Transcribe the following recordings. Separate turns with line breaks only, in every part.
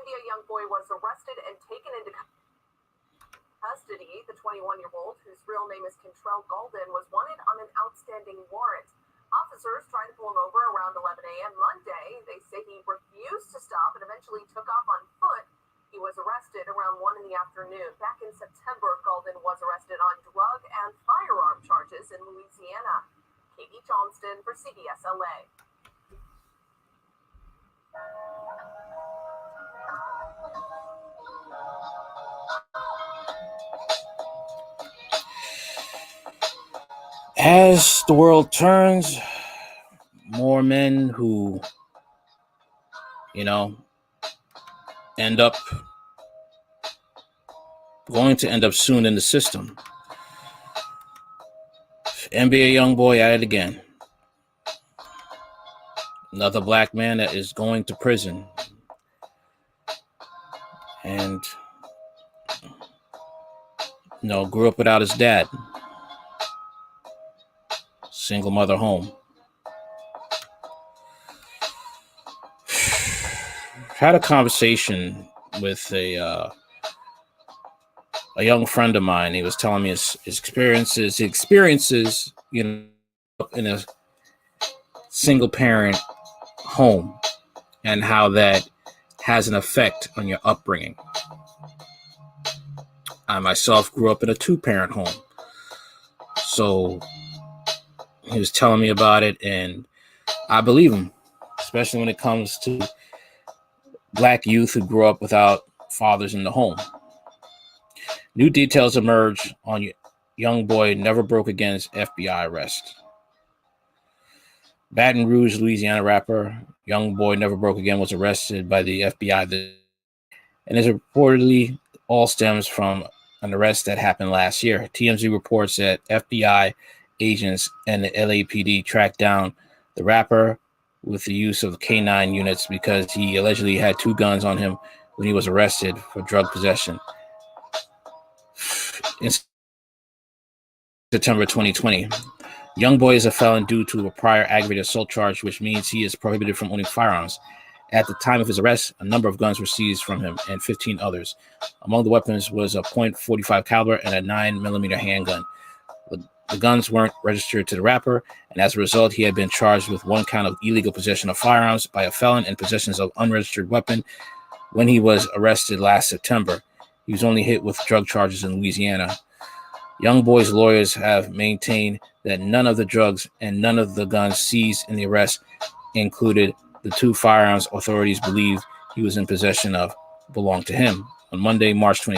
NBA YoungBoy was arrested and taken into custody. The 21-year-old, whose real name is Kentrell Golden, was wanted on an outstanding warrant. Officers tried to pull him over around 11 a.m. Monday. They say he refused to stop and eventually took off on foot. He was arrested around 1 in the afternoon. Back in September, Golden was arrested on drug and firearm charges in Louisiana. Katie Johnston for CBS LA.
As the world turns, more men who, end up soon in the system. NBA YoungBoy at it again. Another black man that is going to prison. And, grew up without his dad. Single mother home. Had a conversation with a young friend of mine. He was telling me his experiences, in a single parent home and how that has an effect on your upbringing. I myself grew up in a 2-parent home. So he was telling me about it, and I believe him, especially when it comes to black youth who grew up without fathers in the home. New details emerge on YoungBoy Never Broke Again's FBI arrest. Baton Rouge, Louisiana rapper YoungBoy Never Broke Again was arrested by the FBI, and is reportedly all stems from an arrest that happened last year. TMZ reports that FBI agents and the LAPD tracked down the rapper with the use of K9 units because he allegedly had 2 guns on him when he was arrested for drug possession in September 2020. YoungBoy is a felon due to a prior aggravated assault charge, which means he is prohibited from owning firearms. At the time of his arrest, a number of guns were seized from him and 15 others. Among the weapons was a .45 caliber and a 9mm handgun. The guns weren't registered to the rapper, and as a result, he had been charged with 1 count of illegal possession of firearms by a felon and possessions of unregistered weapon when he was arrested last September. He was only hit with drug charges in Louisiana. YoungBoy's lawyers have maintained that none of the drugs and none of the guns seized in the arrest included the 2 firearms authorities believe he was in possession of belonged to him. On Monday, March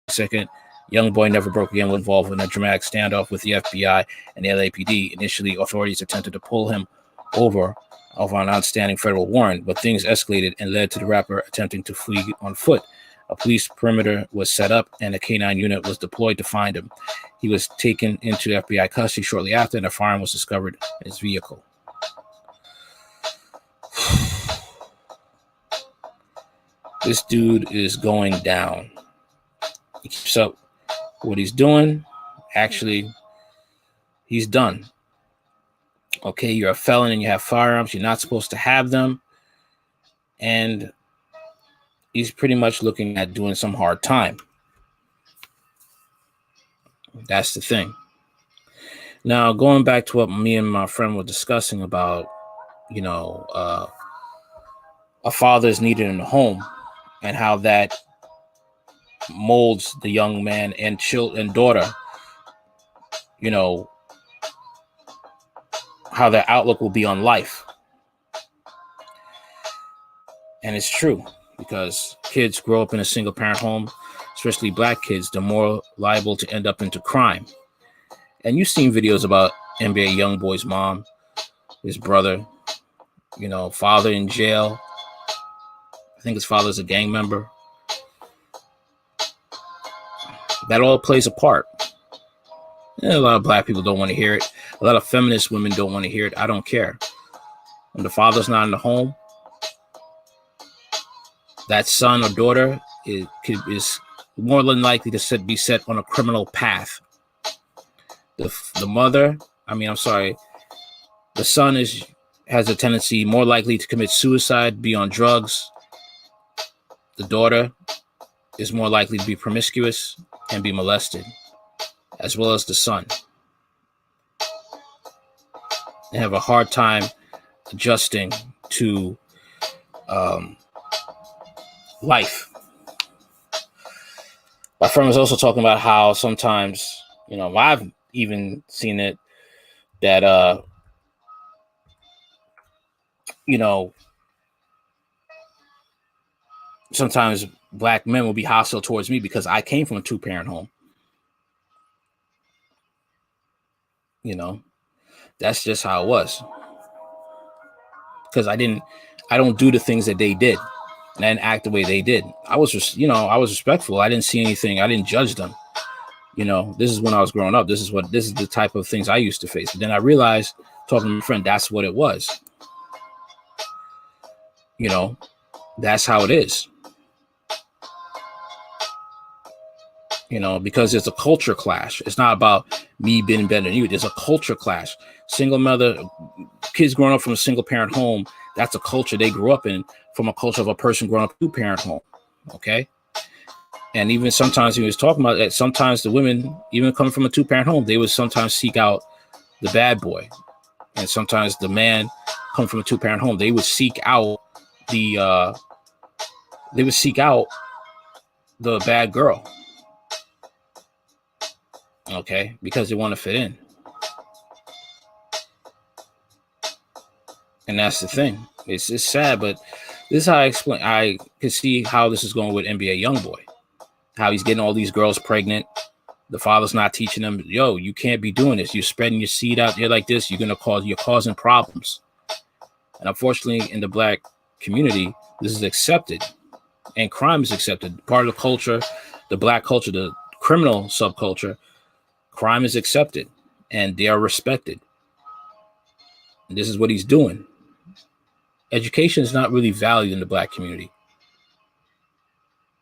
22nd, YoungBoy Never Broke Again was involved in a dramatic standoff with the FBI and the LAPD. Initially, authorities attempted to pull him over an outstanding federal warrant, but things escalated and led to the rapper attempting to flee on foot. A police perimeter was set up and a K9 unit was deployed to find him. He was taken into FBI custody shortly after, and a firearm was discovered in his vehicle. This dude is going down. He keeps up what he's doing. Actually, he's done. Okay, you're a felon and you have firearms. You're not supposed to have them. And he's pretty much looking at doing some hard time. That's the thing. Now, going back to what me and my friend were discussing about, a father is needed in the home and how that molds the young man and daughter, how their outlook will be on life. And it's true, because kids grow up in a single parent home, especially black kids, they're more liable to end up into crime. And you've seen videos about NBA YoungBoy's mom, his brother, father in jail. I think his father's a gang member. That all plays a part. And a lot of black people don't want to hear it. A lot of feminist women don't want to hear it. I don't care. When the father's not in the home, that son or daughter is more than likely to be set on a criminal path. The son has a tendency more likely to commit suicide, be on drugs, the daughter is more likely to be promiscuous and be molested, as well as the son. They have a hard time adjusting to life. My friend was also talking about how sometimes, I've even seen it that, sometimes black men will be hostile towards me because I came from a 2-parent home. That's just how it was. Because I don't do the things that they did. And I didn't act the way they did. I was just, I was respectful. I didn't see anything. I didn't judge them. This is when I was growing up. This is the type of things I used to face. But then I realized, talking to my friend, that's what it was. That's how it is. Because it's a culture clash. It's not about me being better than you. There's a culture clash. Single mother, kids growing up from a single parent home, that's a culture they grew up in, from a culture of a person growing up in a 2-parent home. Okay. And even sometimes he was talking about that, sometimes the women, even coming from a 2-parent home, they would sometimes seek out the bad boy. And sometimes the man coming from a 2-parent home, they would seek out the bad girl. Okay, because they want to fit in. And that's the thing. It's sad, but this is how I can see how this is going with NBA YoungBoy. How he's getting all these girls pregnant. The father's not teaching them, yo, you can't be doing this. You're spreading your seed out there like this. You're causing problems. And unfortunately, in the black community, this is accepted. And crime is accepted. Part of the culture, the black culture, the criminal subculture, crime is accepted and they are respected. And this is what he's doing. Education is not really valued in the black community.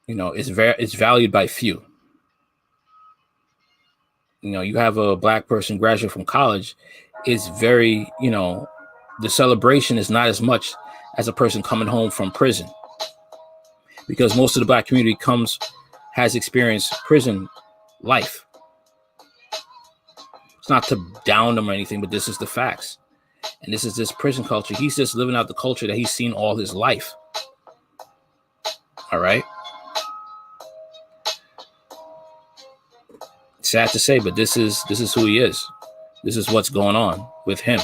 It's valued by few. You have a black person graduate from college, it's very, the celebration is not as much as a person coming home from prison. Because most of the black community has experienced prison life. It's not to down them or anything, but this is the facts. And this is this prison culture. He's just living out the culture that he's seen all his life. All right. Sad to say, but this is who he is. This is what's going on with him.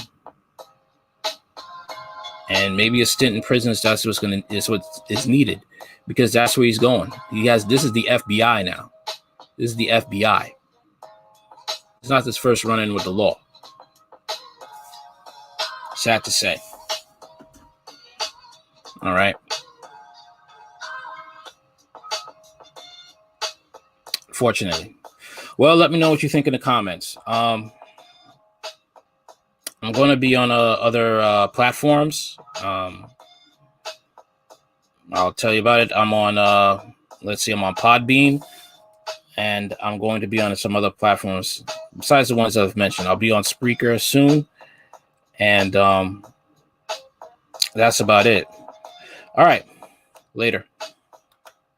And maybe a stint in prison is what is needed, because that's where he's going. This is the FBI now. This is the FBI. It's not his first run-in with the law. Sad to say. All right. Fortunately. Well, let me know what you think in the comments. I'm going to be on other platforms. I'll tell you about it. I'm on, I'm on Podbean. And I'm going to be on some other platforms besides the ones I've mentioned. I'll be on Spreaker soon. And that's about it. All right. Later.